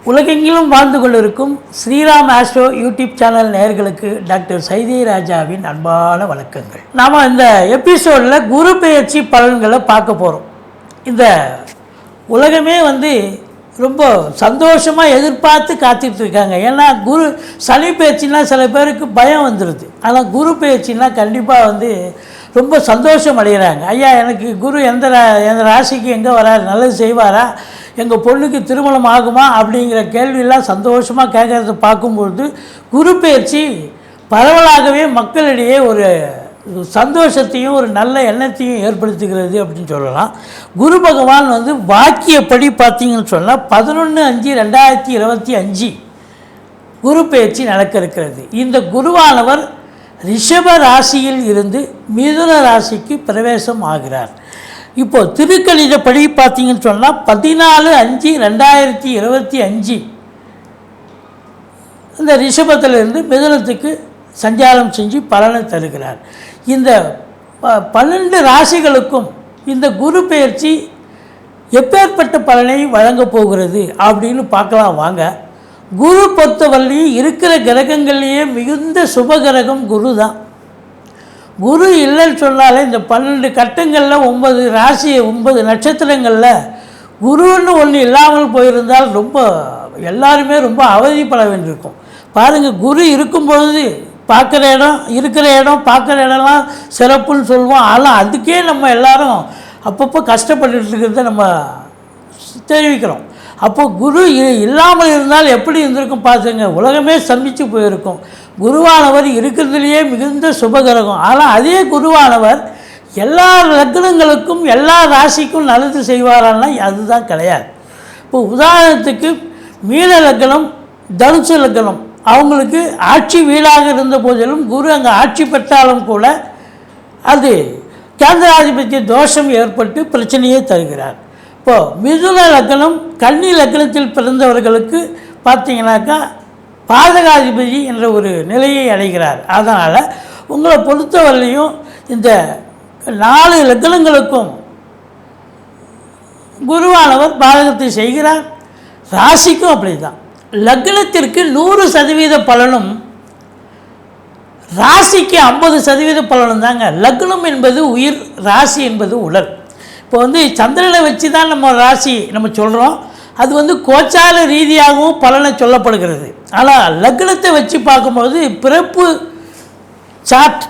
உலகெங்கிலும் வாழ்ந்து கொண்டிருக்கும் ஸ்ரீராம் ஆஸ்ட்ரோ யூடியூப் சேனல் நேயர்களுக்கு டாக்டர் சைதை ராஜாவின் அன்பான வணக்கங்கள். நாம் இந்த எபிசோடில் குரு பெயர்ச்சி பலன்களை பார்க்க போகிறோம். இந்த உலகமே ரொம்ப சந்தோஷமாக எதிர்பார்த்து காத்துட்டு இருக்காங்க. ஏன்னா சனி பெயர்ச்சின்னா சில பேருக்கு பயம் வந்துடுது. ஆனால் குரு பெயர்ச்சின்னா கண்டிப்பாக ரொம்ப சந்தோஷம் அடைகிறாங்க. ஐயா, எனக்கு குரு எந்த ராசிக்கு எங்கே வராரு, நல்லது செய்வாரா, எங்கள் பொண்ணுக்கு திருமணம் ஆகுமா அப்படிங்கிற கேள்வியெல்லாம் சந்தோஷமாக கேட்குறத பார்க்கும்பொழுது குரு பெயர்ச்சி பரவலாகவே மக்களிடையே ஒரு சந்தோஷத்தையும் ஒரு நல்ல எண்ணத்தையும் ஏற்படுத்துகிறது அப்படின்னு சொல்லலாம். குரு பகவான் வாக்கியப்படி பார்த்தீங்கன்னு சொன்னால் 11/5/2025 குரு பெயர்ச்சி நடக்க இருக்கிறது. இந்த குருவானவர் ரிஷப ராசியில் இருந்து மிதுன ராசிக்கு பிரவேசம் ஆகிறார். இப்போது திருக்கணிதப்படி பார்த்தீங்கன்னு சொன்னால் 14/5/2025 இந்த ரிஷபத்திலிருந்து மிதுனத்துக்கு சஞ்சாரம் செஞ்சு பலனை தருகிறார். இந்த 12 ராசிகளுக்கும் இந்த குரு பெயர்ச்சி எப்பேற்பட்ட பலனை வழங்கப் போகிறது அப்படின்னு பார்க்கலாம் வாங்க. குரு பொறுத்தவரையும் இருக்கிற கிரகங்கள்லேயே மிகுந்த சுபகிரகம் குரு தான். குரு இல்லைன்னு சொன்னாலே இந்த 12 கட்டங்களில் 9 ராசி 9 நட்சத்திரங்களில் குருன்னு ஒன்று இல்லாமல் போயிருந்தால் எல்லாருமே ரொம்ப அவதிப்பட வேண்டியிருக்கும். பாருங்கள், குரு இருக்கும் பொழுது இருக்கிற இடம் பார்க்குற இடம்லாம் சிறப்புன்னு சொல்லுவோம். ஆனால் அதுக்கே நம்ம எல்லாரும் அப்பப்போ கஷ்டப்பட்டுட்டு இருக்கிறத நம்ம தெரிவிக்கிறோம். அப்போது குரு இல்லாமல் இருந்தால் எப்படி இருந்திருக்கும் பார்த்துங்க, உலகமே சந்தித்து போயிருக்கும். குருவானவர் இருக்கிறதுலையே மிகுந்த சுபகிரகம். ஆனால் அதே குருவானவர் எல்லா லக்னங்களுக்கும் எல்லா ராசிக்கும் நல்லது செய்வாரான்னா அதுதான் கிடையாது. இப்போ உதாரணத்துக்கு மீன லக்னம், தனுசு லக்னம், அவங்களுக்கு ஆட்சி வீடாக இருந்த போதிலும் குரு அங்கே ஆட்சி பெற்றாலும் கூட அது கேந்திராதிபத்திய தோஷம் ஏற்பட்டு பிரச்சனையே தருகிறார். இப்போது மிதுன லக்னம், கன்னி லக்னத்தில் பிறந்தவர்களுக்கு பார்த்தீங்கன்னாக்கா பாதகாதிபதி என்ற ஒரு நிலையை அடைகிறார். அதனால் உங்களை பொறுத்தவரையிலையும் இந்த 4 லக்னங்களுக்கும் குருவானவர் பாதகத்தை செய்கிறார். ராசிக்கும் அப்படி தான். லக்னத்திற்கு 100% பலனும் ராசிக்கு 50% பலனும் தாங்க. லக்னம் என்பது உயிர், ராசி என்பது உடல். இப்போ சந்திரனை வச்சு தான் நம்ம ராசி நம்ம சொல்கிறோம். அது கோச்சார ரீதியாகவும் பலனை சொல்லப்படுகிறது. ஆனால் லக்னத்தை வச்சு பார்க்கும்போது பிறப்பு சார்ட்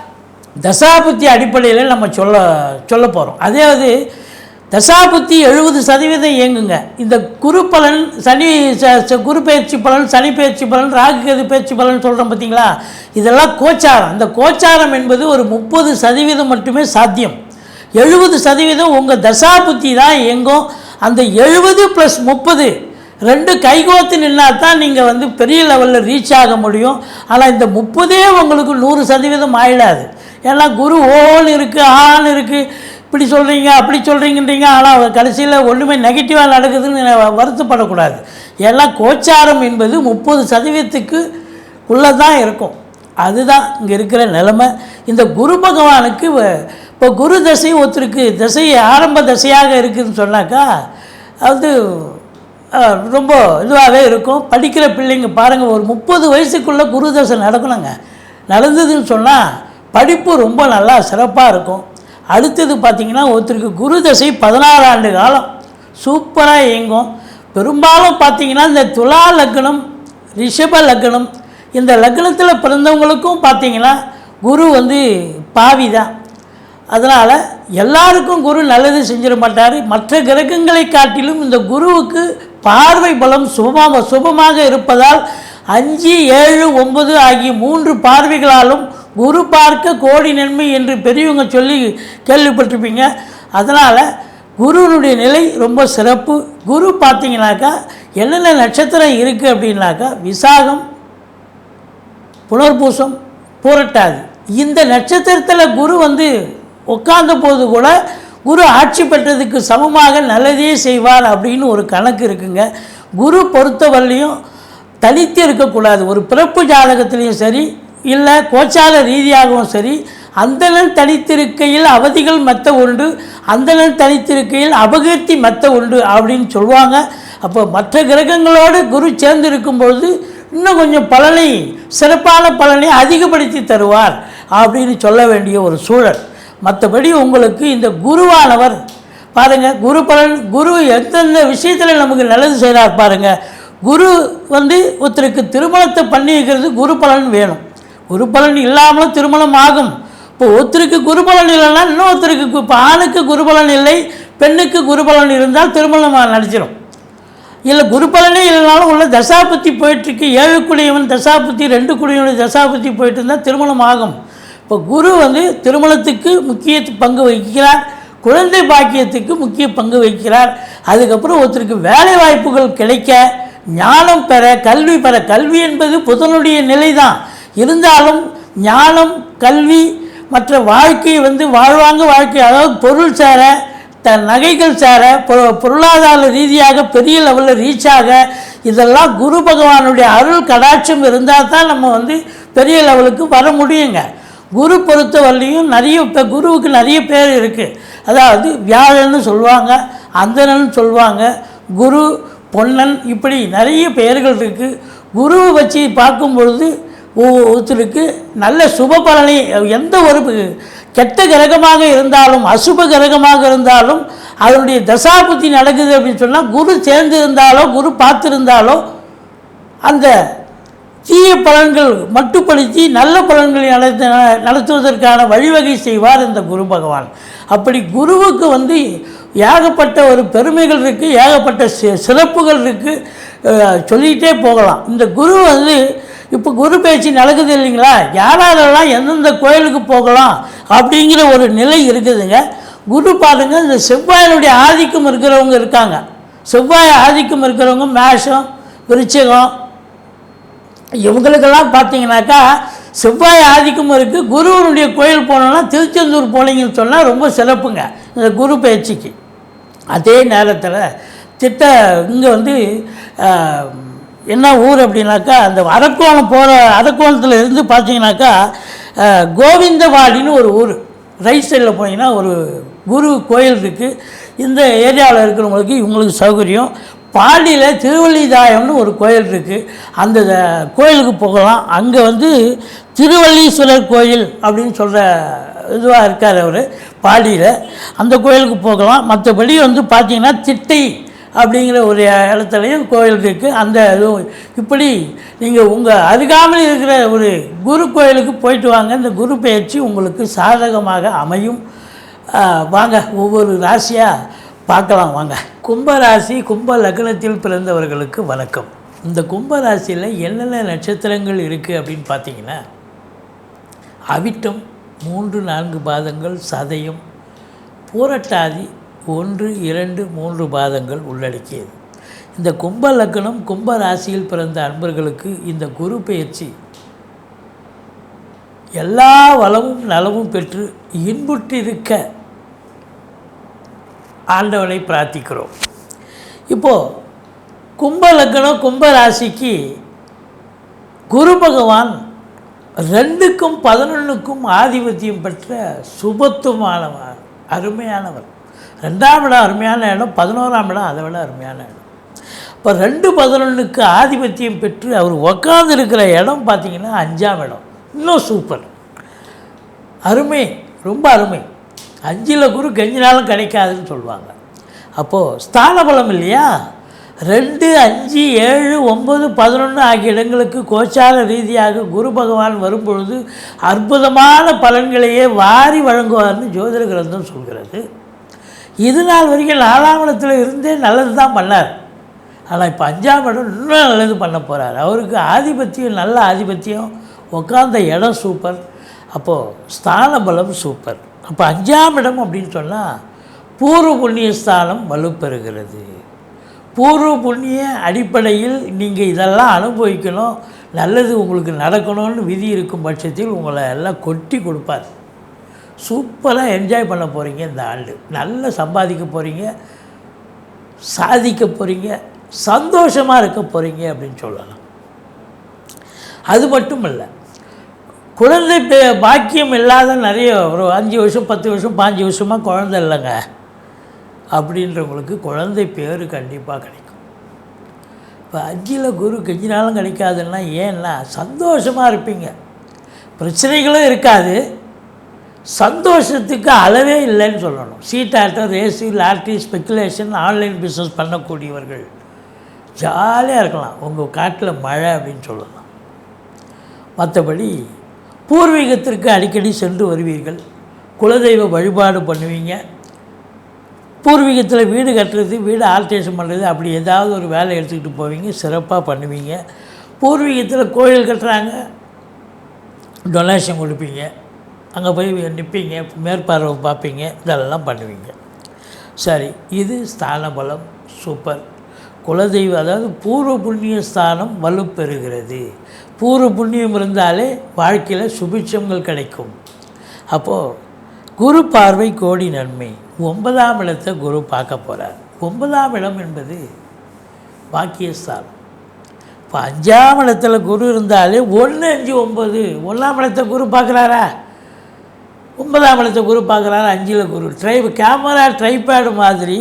தசாபுத்தி அடிப்படையில் நம்ம சொல்ல போகிறோம். அதே தசாபுத்தி 70% இயங்குங்க. இந்த குரு பலன், குரு பயிற்சி பலன், சனி பயிற்சி பலன், ராகு கேது பயிற்சி பலன் சொல்கிறோம் பார்த்தீங்களா, இதெல்லாம் கோச்சாரம். இந்த கோச்சாரம் என்பது ஒரு 30% மட்டுமே சாத்தியம். 70% உங்கள் தசாபுத்தி தான் இயங்கும். அந்த 70 + 30 2 கைகோத்து நின்னா தான் நீங்கள் பெரிய லெவலில் ரீச் ஆக முடியும். ஆனால் இந்த 30 உங்களுக்கு 100% ஆயிடாது. ஏன்னா குரு ஓன்னு இருக்குது, ஆன்னு இருக்குது, இப்படி சொல்கிறீங்க அப்படி சொல்கிறீங்கன்றீங்க. ஆனால் கடைசியில் ஒன்றுமே நெகட்டிவாக நடக்குதுன்னு வருத்தப்படக்கூடாது. ஏன்னா கோச்சாரம் என்பது 30%க்கு உள்ளே தான் இருக்கும். அதுதான் இங்கே இருக்கிற நிலைமை. இந்த குரு பகவானுக்கு இப்போ குரு தசை ஒருத்தருக்கு தசை ஆரம்ப தசையாக இருக்குதுன்னு சொன்னாக்கா அது ரொம்ப இதுவாகவே இருக்கும். படிக்கிற பிள்ளைங்க பாருங்கள், ஒரு 30 வயசுக்குள்ளே குரு தசை நடக்கணுங்க. நடந்ததுன்னு சொன்னால் படிப்பு ரொம்ப நல்லா சிறப்பாக இருக்கும். அடுத்தது பார்த்திங்கன்னா ஒருத்தருக்கு குரு தசை 16 ஆண்டு காலம் சூப்பராக இயங்கும். பெரும்பாலும் பார்த்திங்கன்னா இந்த துலா லக்னம், ரிஷப லக்னம், இந்த லக்னத்தில் பிறந்தவங்களுக்கும் பார்த்திங்கன்னா குரு பாவி தான். அதனால் எல்லாருக்கும் குரு நல்லது செஞ்சிட மாட்டார். மற்ற கிரகங்களை காட்டிலும் இந்த குருவுக்கு பார்வை பலம் சுபமாக இருப்பதால் 5, 7, 9 ஆகிய 3 பார்வைகளாலும் குரு பார்க்க கோடி நன்மை என்று பெரியவங்க சொல்லி கேள்விப்பட்டிருப்பீங்க. அதனால் குருனுடைய நிலை ரொம்ப சிறப்பு. குரு பார்த்திங்கனாக்கா என்னென்ன நட்சத்திரம் இருக்குது அப்படின்னாக்கா விசாகம், புனர்பூசம், பூரட்டாதி, இந்த நட்சத்திரத்தில் குரு உட்கார்ந்த போது கூட குரு ஆட்சி பெற்றதுக்கு சமமாக நல்லதே செய்வார் அப்படின்னு ஒரு கணக்கு இருக்குங்க. குரு பொறுத்தவரையிலையும் தனித்து இருக்கக்கூடாது. ஒரு பிறப்பு ஜாதகத்திலையும் சரி, இல்லை கோச்சார ரீதியாகவும் சரி, அந்தணன் தனித்திருக்கையில் அவதிகள் மெத்த உண்டு, அந்தணன் தனித்திருக்கையில் அபகீர்த்தி மெத்த உண்டு அப்படின்னு சொல்லுவாங்க. அப்போ மற்ற கிரகங்களோடு குரு சேர்ந்து இருக்கும்பொழுது இன்னும் கொஞ்சம் பலனை, சிறப்பான பலனை அதிகப்படுத்தி தருவார் அப்படின்னு சொல்ல வேண்டிய ஒரு சூழல். மற்றபடி உங்களுக்கு இந்த குருவானவர் பாருங்கள், குரு பலன், குரு எந்தெந்த விஷயத்தில் நமக்கு நல்லது செய்கிறார் பாருங்கள். குரு ஒருத்தருக்கு திருமணத்தை பண்ணி வைக்கிறது குரு பலன் வேணும். குரு பலன் இல்லாமலும் திருமணம் ஆகும். இப்போ ஒருத்தருக்கு குரு பலன் இல்லைன்னா இன்னொருத்தருக்கு, இப்போ ஆணுக்கு குரு பலன் இல்லை, பெண்ணுக்கு குரு பலன் இருந்தால் திருமணம் நடிச்சிடும். இல்லை குரு பலனே இல்லைனாலும் உள்ள தசாபுத்தி போயிட்டுருக்கு, 7 குடியவன் தசாபுத்தி 2 குடியவன் தசாபுத்தி போயிட்டு இருந்தால் திருமணம் ஆகும். இப்போ குரு திருமணத்துக்கு முக்கிய பங்கு வகிக்கிறார், குழந்தை பாக்கியத்துக்கு முக்கிய பங்கு வகிக்கிறார். அதுக்கப்புறம் ஒருத்தருக்கு வேலை வாய்ப்புகள் கிடைக்க, ஞானம் பெற, கல்வி பெற. கல்வி என்பது புதனுடைய நிலை தான் இருந்தாலும் ஞானம், கல்வி, மற்ற வாழ்க்கை வாழ்வாங்க வாழ்க்கை, அதாவது பொருள் சேர, நகைகள் சேர, பொருளாதார ரீதியாக பெரிய லெவலில் ரீச் ஆக, இதெல்லாம் குரு பகவானுடைய அருள் கடாட்சம் இருந்தால் தான் நம்ம பெரிய லெவலுக்கு வர முடியுங்க. குரு பொறுத்த வரலையும் இப்போ குருவுக்கு நிறைய பேர் இருக்குது. அதாவது வியாழன்னு சொல்லுவாங்க, அந்தணன் சொல்லுவாங்க, குரு, பொன்னன், இப்படி நிறைய பெயர்கள் இருக்குது. குருவை வச்சு பார்க்கும் பொழுது ஒருத்தருக்கு நல்ல சுப பலனை, எந்த ஒரு கெட்ட கிரகமாக இருந்தாலும் அசுப கிரகமாக இருந்தாலும் அதனுடைய தசாபுத்தி நடக்குது அப்படின்னு சொன்னால், குரு சேர்ந்து இருந்தாலோ குரு பார்த்துருந்தாலோ அந்த தீய பலன்கள் மட்டுப்படுத்தி நல்ல பலன்களை நடத்துவதற்கான வழிவகை செய்வார் இந்த குரு பகவான். அப்படி குருவுக்கு ஏகப்பட்ட ஒரு பெருமைகள் இருக்குது, ஏகப்பட்ட சிறப்புகள் இருக்குது, சொல்லிகிட்டே போகலாம். இந்த குரு இப்போ குரு பேச்சு நடக்குது இல்லைங்களா, யாரெல்லாம் எந்தெந்த கோயிலுக்கு போகலாம் அப்படிங்கிற ஒரு நிலை இருக்குதுங்க. குரு பாருங்கள், இந்த செவ்வாயினுடைய ஆதிக்கம் இருக்கிறவங்க இருக்காங்க. செவ்வாய் ஆதிக்கம் இருக்கிறவங்க மேஷம், விருச்சிகம், இவங்களுக்கெல்லாம் பார்த்தீங்கன்னாக்கா செவ்வாய் ஆதிக்கம் இருக்குது. குருவனுடைய கோயில் போனோன்னா திருச்செந்தூர் போனீங்கன்னு சொன்னால் ரொம்ப சிறப்புங்க இந்த குரு பயிற்சிக்கு. அதே நேரத்தில் இங்கே என்ன ஊர் அப்படின்னாக்கா, அந்த அரக்கோணம் அரக்கோணத்தில் இருந்து பார்த்தீங்கன்னாக்கா கோவிந்தவாடின்னு ஒரு ஊர், ரைட் சைடில் போனீங்கன்னா ஒரு குரு கோயில் இருக்குது. இந்த ஏரியாவில் இருக்கிறவங்களுக்கு இவங்களுக்கு சௌகரியம். பாடியில் திருவள்ளிதாயம்னு ஒரு கோயில் இருக்குது, அந்த கோயிலுக்கு போகலாம். அங்கே திருவள்ளீஸ்வரர் கோயில் அப்படின்னு சொல்கிற இதுவாக இருக்கார் அவர் பாடியில், அந்த கோயிலுக்கு போகலாம். மற்றபடி பார்த்திங்கன்னா திட்டை அப்படிங்கிற ஒரு இடத்துலையும் கோயில் இருக்குது. அந்த இப்படி நீங்கள் உங்கள் அருகாமல் இருக்கிற ஒரு குரு கோயிலுக்கு போயிட்டு வாங்க. இந்த குரு பயிற்சி உங்களுக்கு சாதகமாக அமையும். வாங்க ஒவ்வொரு ராசியாக பார்க்கலாம் வாங்க. கும்பராசி, கும்ப லக்னத்தில் பிறந்தவர்களுக்கு வணக்கம். இந்த கும்பராசியில் என்னென்ன நட்சத்திரங்கள் இருக்குது அப்படின்னு பார்த்தீங்கன்னா, அவிட்டம் 3-4 பாதங்கள், சதயம், பூரட்டாதி 1-2-3 பாதங்கள் உள்ளடக்கியது. இந்த கும்ப லக்னம், கும்ப ராசியில் பிறந்த அன்பர்களுக்கு இந்த குரு பயிற்சி எல்லா வளமும் நலமும் பெற்று இன்புற்றிருக்க ஆண்டவனை பிரார்த்திக்கிறோம். இப்போது கும்ப லக்னம், கும்ப ராசிக்கு குரு பகவான் 2க்கும் 11க்கும் ஆதிபத்தியம் பெற்ற சுபத்துவமானவர், அருமையானவர். 2ஆம் இடம் அருமையான இடம், 11ஆம் இடம் அதை விட அருமையான இடம். இப்போ 2-11க்கு ஆதிபத்தியம் பெற்று அவர் உக்காந்துருக்கிற இடம் பார்த்திங்கன்னா 5ஆம் இடம், இன்னும் சூப்பர், அருமை, ரொம்ப அருமை. 5ல் குரு கெஞ்சினாலும் கிடைக்காதுன்னு சொல்லுவாங்க. அப்போது ஸ்தான பலம் இல்லையா, 2, 5, 7, 9, 11 ஆகிய இடங்களுக்கு கோச்சார ரீதியாக குரு பகவான் வரும்பொழுது அற்புதமான பலன்களையே வாரி வழங்குவார்னு ஜோதிட கிரந்தம் சொல்கிறது. இது நாள் வரைக்கும் 4ஆம் இடத்துல இருந்தே நல்லது தான் பண்ணார். ஆனால் இப்போ 5ஆம் இடம் இன்னும் நல்லது பண்ண போகிறார். அவருக்கு ஆதிபத்தியம், நல்ல ஆதிபத்தியம், உட்கார்ந்த இடம் சூப்பர். அப்போது ஸ்தான பலம் சூப்பர். அப்போ 5ஆம் இடம் அப்படின்னு சொன்னால் பூர்வ புண்ணிய ஸ்தானம் வலுப்பெறுகிறது. பூர்வ புண்ணிய அடிப்படையில் நீங்கள் இதெல்லாம் அனுபவிக்கணும், நல்லது உங்களுக்கு நடக்கணும்னு விதி இருக்கும் பட்சத்தில் உங்களை எல்லாம் கொட்டி கொடுப்பார். சூப்பராக என்ஜாய் பண்ண போகிறீங்க. இந்த ஆண்டு நல்லா சம்பாதிக்க போகிறீங்க, சாதிக்க போகிறீங்க, சந்தோஷமாக இருக்க போகிறீங்க அப்படின்னு சொல்லலாம். அது மட்டும் இல்லை, குழந்தை பாக்கியம் இல்லாத நிறைய ஒரு 5 வருஷம் 10 வருஷம் 5 வருஷமாக குழந்தை இல்லைங்க அப்படின்றவங்களுக்கு குழந்தை பேர் கண்டிப்பாக கிடைக்கும். இப்போ 5ல் குரு கெஞ்சி நாளும் கிடைக்காதுன்னா ஏன்னா சந்தோஷமாக இருப்பீங்க, பிரச்சனைகளும் இருக்காது, சந்தோஷத்துக்கு அளவே இல்லைன்னு சொல்லணும். சீட்டாட்டம், race, lottery, speculation, online business பண்ணக்கூடியவர்கள் ஜாலியாக இருக்கலாம். உங்கள் காட்டில் மழை அப்படின்னு சொல்லலாம். மற்றபடி பூர்வீகத்திற்கு அடிக்கடி சென்று வருவீர்கள், குலதெய்வ வழிபாடு பண்ணுவீங்க, பூர்வீகத்தில் வீடு கட்டுறது, வீடு ஆல்ட்ரேஷன் பண்ணுறது, அப்படி ஏதாவது ஒரு வேலை எடுத்துக்கிட்டு போவீங்க, சிறப்பாக பண்ணுவீங்க. பூர்வீகத்தில் கோயில் கட்டுறாங்க, டொனேஷன் கொடுப்பீங்க, அங்கே போய் நிற்பீங்க, மேற்பார்வை பார்ப்பீங்க, இதெல்லாம் பண்ணுவீங்க. சரி, இது ஸ்தான பலம் சூப்பர். குலதெய்வம் அதாவது பூர்வ புண்ணிய ஸ்தானம் வலுப்பெறுகிறது. பூர்வ புண்ணியம் இருந்தாலே வாழ்க்கையில் சுபிட்சங்கள் கிடைக்கும். அப்போது குரு பார்வை கோடி நன்மை. 9ஆம் இடத்தை குரு பார்க்க போகிறார். 9ஆம் இடம் என்பது பாக்கியஸ்தானம். இப்போ 5ஆம் இடத்துல குரு இருந்தாலே 1, 5, 9 1ஆம் இடத்தை குரு பார்க்குறாரா, 9ஆம் இடத்தை குரு பார்க்குறாரு, 5ல் குரு. கேமரா ட்ரைபேடு மாதிரி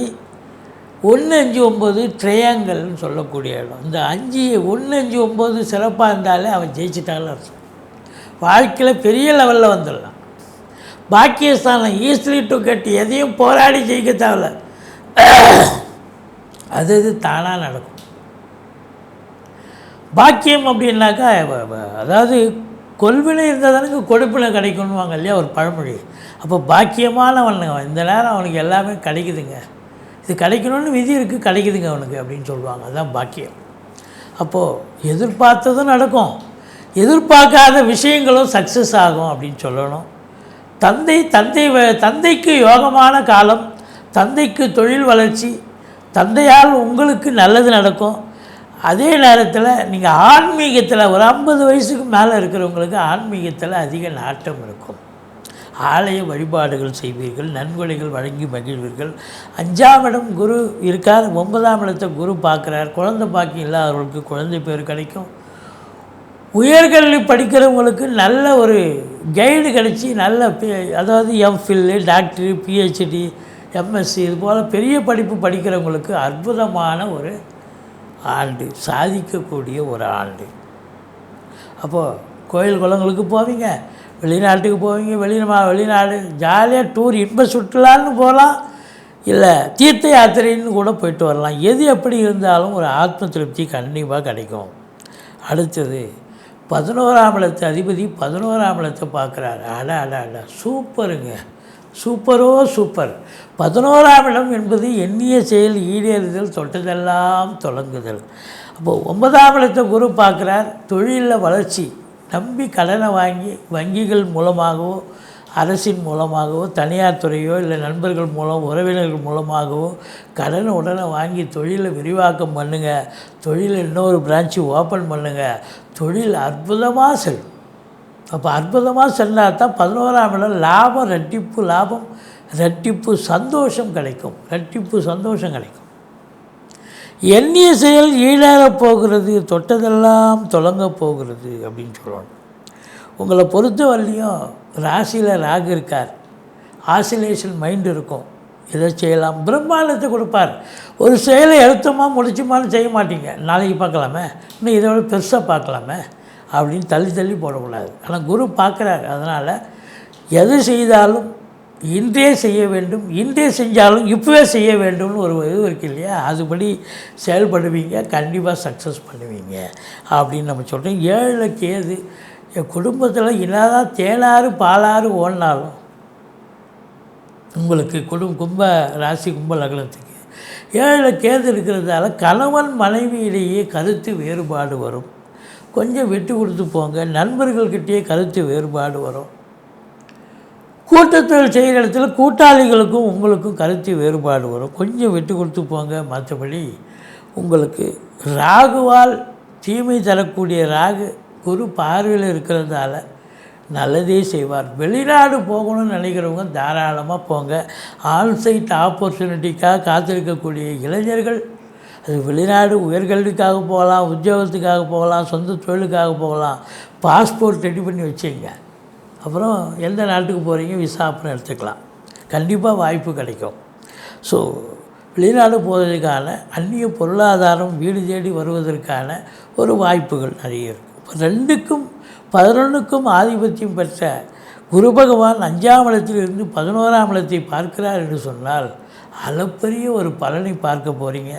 1, 5, 9 ட்ரையாங்கல்னு சொல்லக்கூடிய இடம். இந்த 5, 1, 5, 9 சிறப்பாக இருந்தாலே அவன் ஜெயிச்சிட்டாங்கன்னு அர்த்தம். வாழ்க்கையில் பெரிய லெவலில் வந்துடலாம். பாக்கியஸ்தானம் ஈஸிலி டு கெட், எதையும் போராடி ஜெயிக்க தேவையில்ல, அது தானாக நடக்கும். பாக்கியம் அப்படின்னாக்கா அதாவது கொள்வினை இருந்தால் தானுங்க கொடுப்பினை கிடைக்கணுவாங்க இல்லையா ஒரு பழமொழி. அப்போ பாக்கியமானவன் இந்த நேரம் அவனுக்கு எல்லாமே கிடைக்குதுங்க, இது கிடைக்கணும்னு விதி இருக்குது, கிடைக்குதுங்க அவனுக்கு அப்படின்னு சொல்லுவாங்க. அதுதான் பாக்கியம். அப்போது எதிர்பார்த்ததும் நடக்கும், எதிர்பார்க்காத விஷயங்களும் சக்ஸஸ் ஆகும் அப்படின்னு சொல்லணும். தந்தைக்கு யோகமான காலம், தந்தைக்கு தொழில் வளர்ச்சி, தந்தையால் உங்களுக்கு நல்லது நடக்கும். அதே நேரத்தில் நீங்கள் ஆன்மீகத்தில் ஒரு 50 வயசுக்கு மேலே இருக்கிறவங்களுக்கு ஆன்மீகத்தில் அதிக நாட்டம் இருக்கும். ஆலய வழிபாடுகள் செய்வீர்கள், நன்கொடைகள் வழங்கி மகிழ்வீர்கள். 5ஆம் இடம் குரு இருக்கார், 9ஆம் இடத்தை குரு பார்க்குறார். குழந்தை பாக்கியம் இல்லாதவர்களுக்கு குழந்தை பேர் கிடைக்கும். உயர்கல்வி படிக்கிறவங்களுக்கு நல்ல ஒரு கைடு கிடச்சி நல்ல அதாவது எம்ஃபில், டாக்டரு, பிஹெச்டி, எம்எஸ்சி இது போல் பெரிய படிப்பு படிக்கிறவங்களுக்கு அற்புதமான ஒரு ஆண்டு, சாதிக்கக்கூடிய ஒரு ஆண்டு. அப்போது கோயில் குளங்களுக்கு போவீங்க, வெளிநாட்டுக்கு போவீங்க, வெளிநாடு ஜாலியாக டூர், இன்ப சுற்றுலான்னு போகலாம், இல்லை தீர்த்த யாத்திரைன்னு கூட போயிட்டு வரலாம். எது எப்படி இருந்தாலும் ஒரு ஆத்ம திருப்தி கண்டிப்பாக கிடைக்கும். அடுத்தது 11ஆம் இடத்து அதிபதி 11ஆம் இடத்தை பார்க்குறாரு. அட சூப்பருங்க, சூப்பரோ சூப்பர். 11ஆம் இடம் என்பது எண்ணிய செயல் ஈடேறுதல், தொட்டதெல்லாம் தொடங்குதல். அப்போது 9ஆம் இடத்தை குரு பார்க்குறார். தொழிலில் வளர்ச்சி, நம்பி கடனை வாங்கி வங்கிகள் மூலமாகவோ அரசின் மூலமாகவோ தனியார் துறையோ இல்லை நண்பர்கள் மூலம் உறவினர்கள் மூலமாகவோ கடனை உடனே வாங்கி தொழிலை விரிவாக்கம் பண்ணுங்கள், தொழில் இன்னொரு பிரான்ச்சு ஓப்பன் பண்ணுங்கள், தொழில் அற்புதமாக செல்லும். அப்போ அற்புதமாக சென்றால் தான் 11ஆம் இடம் லாபம், ரெட்டிப்பு சந்தோஷம் கிடைக்கும், ரெட்டிப்பு சந்தோஷம் கிடைக்கும். எண்ணிய செயல் ஈடேறப் போகிறது, தொட்டதெல்லாம் தொடங்க போகிறது அப்படின்னு சொல்லணும். உங்களை பொறுத்த வரலையும் ராசியில் ராகு இருக்கார், ஆசிலேஷன் மைண்டு இருக்கும், எதை செய்யலாம், பிரம்மாண்டத்தை கொடுப்பார். ஒரு செயலை எழுத்தமாக முடிச்சுமான்னு செய்ய மாட்டீங்க, நாளைக்கு பார்க்கலாமே, இன்னும் இதை விட பெருசாக பார்க்கலாமே அப்படின்னு தள்ளி போடக்கூடாது. ஆனால் குரு பார்க்குறாரு. அதனால் எது செய்தாலும் இன்றே செய்ய வேண்டும், இன்றே செஞ்சாலும் இப்போவே செய்ய வேண்டும்னு ஒரு இது இருக்குது இல்லையா, அதுபடி செயல்படுவீங்க, கண்டிப்பாக சக்ஸஸ் பண்ணுவீங்க அப்படின்னு நம்ம சொல்கிறோம். 7ல் கேது. என் குடும்பத்தில் என்னதான் தேனாறு பாலாறு ஓடினாலும் உங்களுக்கு கும்ப ராசி கும்ப லக்னத்துக்கு 7ல் கேது இருக்கிறதால கணவன் மனைவியிலேயே கருத்து வேறுபாடு வரும். கொஞ்சம் விட்டு கொடுத்து போங்க. நண்பர்கள்கிட்டயே கருத்து வேறுபாடு வரும். கூட்டத்தொழில் செய்கிற இடத்துல கூட்டாளிகளுக்கும் உங்களுக்கும் கருத்து வேறுபாடு வரும். கொஞ்சம் விட்டு கொடுத்து போங்க. மற்றபடி உங்களுக்கு ராகுவால் தீமை தரக்கூடிய ராகு குரு பார்வையில் இருக்கிறதால நல்லதே செய்வார். வெளிநாடு போகணும்னு நினைக்கிறவங்க தாராளமாக போங்க. ஆன்சைட் ஆப்பர்ச்சுனிட்டிக்காக காத்திருக்கக்கூடிய இளைஞர்கள், அது வெளிநாடு உயர்கல்விக்காக போகலாம், உத்தியோகத்துக்காக போகலாம், சொந்த தொழிலுக்காக போகலாம். பாஸ்போர்ட் ரெடி பண்ணி வச்சுங்க. அப்புறம் எந்த நாட்டுக்கு போகிறீங்க விசா அப்புறம் எடுத்துக்கலாம். கண்டிப்பாக வாய்ப்பு கிடைக்கும். ஸோ வெளிநாடு போவதற்கான அந்நிய பொருளாதாரம் வீடு தேடி வருவதற்கான ஒரு வாய்ப்புகள் நிறைய இருக்குது. இப்போ 2க்கும் 11க்கும் ஆதிபத்தியம் பெற்ற குரு பகவான் 5ஆம் இடத்திலிருந்து 11ஆம் இடத்தை பார்க்கிறார் என்று சொன்னால் அளப்பரிய ஒரு பலனை பார்க்க போகிறீங்க.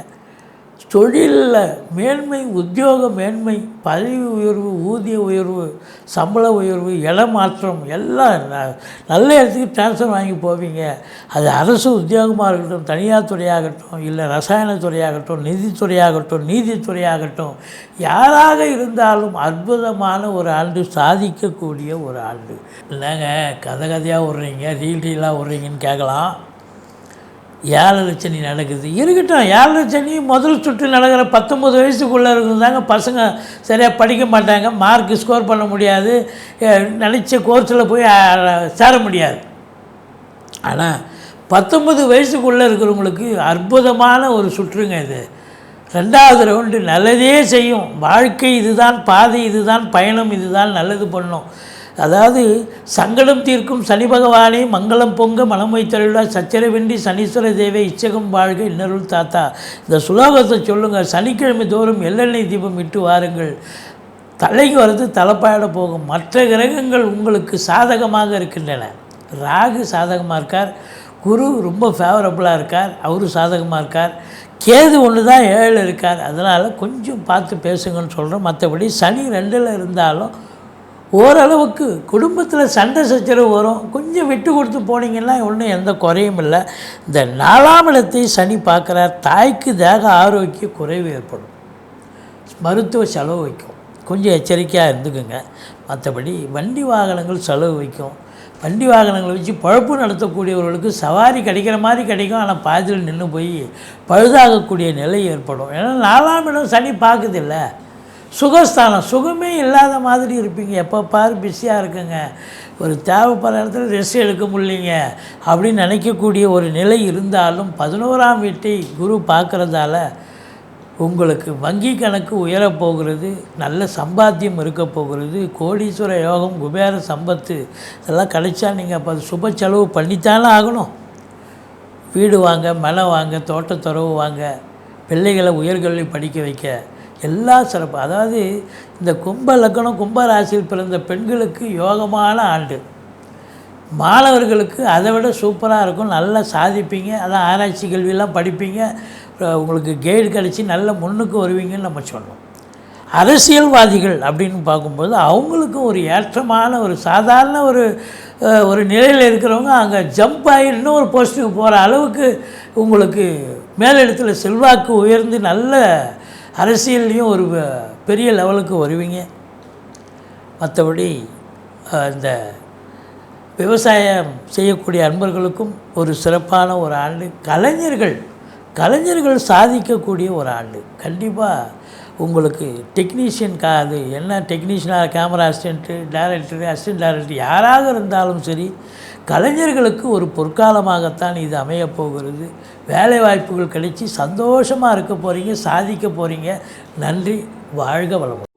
தொழிலில் மேன்மை, உத்தியோக மேன்மை, பதவி உயர்வு, ஊதிய உயர்வு, சம்பள உயர்வு, இடமாற்றம் எல்லாம் நல்ல இடத்துக்கு ட்ரான்ஸ்ஃபர் வாங்கி போவீங்க. அது அரசு உத்தியோகமாக இருக்கட்டும், தனியார் துறையாகட்டும், இல்லை ரசாயன துறையாகட்டும், நிதித்துறையாகட்டும், நீதித்துறையாகட்டும், யாராக இருந்தாலும் அற்புதமான ஒரு ஆண்டு, சாதிக்கக்கூடிய ஒரு ஆண்டு. இல்லைங்க கதையாக விட்றீங்க, ரீலாக விட்றீங்கன்னு கேட்கலாம். 7 சனி நடக்குது இருக்கட்டும். 7 சனி முதல் சுற்று நடக்கிற 19 வயசுக்குள்ளே இருக்கிறதாங்க பசங்க சரியாக படிக்க மாட்டாங்க, மார்க் ஸ்கோர் பண்ண முடியாது, நினச்ச கோர்ஸில் போய் சேர முடியாது. ஆனால் 19 வயசுக்குள்ளே இருக்கிறவங்களுக்கு அற்புதமான ஒரு சுற்றுங்க இது. 2வது ரவுண்டு நல்லதே செய்யும். வாழ்க்கை இதுதான், பாதை இதுதான், பயணம் இதுதான், நல்லது பண்ணும். அதாவது சங்கடம் தீர்க்கும் சனி பகவானே மங்களம் பொங்க மனம் வைத்தருளா, சச்சரவின்றி சனீஸ்வர தேவை இச்சகம் வாழ்க இன்னருள் தாத்தா. இந்த சுலோகத்தை சொல்லுங்கள். சனிக்கிழமை தோறும் எள்ளெண்ணெய் தீபம் இட்டு வாருங்கள். தலைக்கு வர்றது தலைப்பாயிட போகும். மற்ற கிரகங்கள் உங்களுக்கு சாதகமாக இருக்கின்றன. ராகு சாதகமாக இருக்கார், குரு ரொம்ப ஃபேவரபுளாக இருக்கார், அவரு சாதகமாக இருக்கார். கேது ஒன்று தான் 7 இருக்கார். அதனால் கொஞ்சம் பார்த்து பேசுங்கன்னு சொல்கிறோம். மற்றபடி சனி 2ல் இருந்தாலும் ஓரளவுக்கு குடும்பத்தில் சண்டை சச்சரவு வரும். கொஞ்சம் விட்டு கொடுத்து போனீங்கன்னா ஒன்றும் எந்த குறையும் இல்லை. இந்த 4ஆம் இடத்தை சனி பார்க்குறார். தாய்க்கு தேக ஆரோக்கிய குறைவு ஏற்படும், மருத்துவ செலவு வைக்கும், கொஞ்சம் எச்சரிக்கையாக இருந்துக்குங்க. மற்றபடி வண்டி வாகனங்கள் செலவு வைக்கும். வண்டி வாகனங்களை வச்சு பழப்பு நடத்தக்கூடியவர்களுக்கு சவாரி கிடைக்கிற மாதிரி கிடைக்கும், ஆனால் பாதியில் நின்று போய் பழுதாகக்கூடிய நிலை ஏற்படும். ஏன்னா 4ஆம் இடம் சனி பார்க்குதில்ல, சுகஸ்தானம். சுகமே இல்லாத மாதிரி இருப்பீங்க, எப்போ பாரு பிஸியாக இருக்குங்க, ஒரு தேவைப்படுற இடத்துல ரெஸ்ட் எடுக்க முடியலைங்க அப்படின்னு நினைக்கக்கூடிய ஒரு நிலை இருந்தாலும் 11ஆம் வீட்டை குரு பார்க்குறதால உங்களுக்கு வங்கி கணக்கு உயரப்போகிறது, நல்ல சம்பாத்தியம் இருக்க போகிறது, கோடீஸ்வர யோகம், குபேர சம்பத்து இதெல்லாம் கிடைச்சா நீங்கள் அப்போ அது சுப செலவு பண்ணித்தானே ஆகணும். வீடு வாங்க, மனை வாங்க, தோட்டத்துறவு வாங்க, பிள்ளைகளை உயர்கல்வி படிக்க வைக்க எல்லா சிறப்பு. அதாவது இந்த கும்ப லக்னம், கும்ப ராசியில் பிறந்த பெண்களுக்கு யோகமான ஆண்டு. மாணவர்களுக்கு அதை விட சூப்பராக இருக்கும், நல்லா சாதிப்பீங்க. அதான் ஆராய்ச்சி கல்வியெல்லாம் படிப்பீங்க, உங்களுக்கு கைடு கிடச்சி நல்ல முன்னுக்கு வருவீங்கன்னு நம்ம சொன்னோம். அரசியல்வாதிகள் அப்படின்னு பார்க்கும்போது அவங்களுக்கும் ஒரு ஏற்றமான ஒரு சாதாரண ஒரு நிலையில் இருக்கிறவங்க அங்கே ஜம்ப் ஆகி இன்னொரு போஸ்ட்டுக்கு போகிற அளவுக்கு உங்களுக்கு மேலிடத்தில் செல்வாக்கு உயர்ந்து நல்ல அரசியல்லையும் ஒரு பெரிய லெவலுக்கு வருவீங்க. மற்றபடி இந்த விவசாயம் செய்யக்கூடிய அன்பர்களுக்கும் ஒரு சிறப்பான ஒரு ஆண்டு. கலைஞர்கள் சாதிக்கக்கூடிய ஒரு ஆண்டு. கண்டிப்பாக உங்களுக்கு டெக்னீஷியன் அது என்ன டெக்னீஷியனாக, camera assistant, director, assistant director யாராக இருந்தாலும் சரி, கலைஞர்களுக்கு ஒரு பொற்காலமாகத்தான் இது அமையப்போகிறது. வேலை வாய்ப்புகள் கிடைச்சி சந்தோஷமாக இருக்க போகிறீங்க, சாதிக்க போகிறீங்க. நன்றி, வாழ்க வளமுடன்.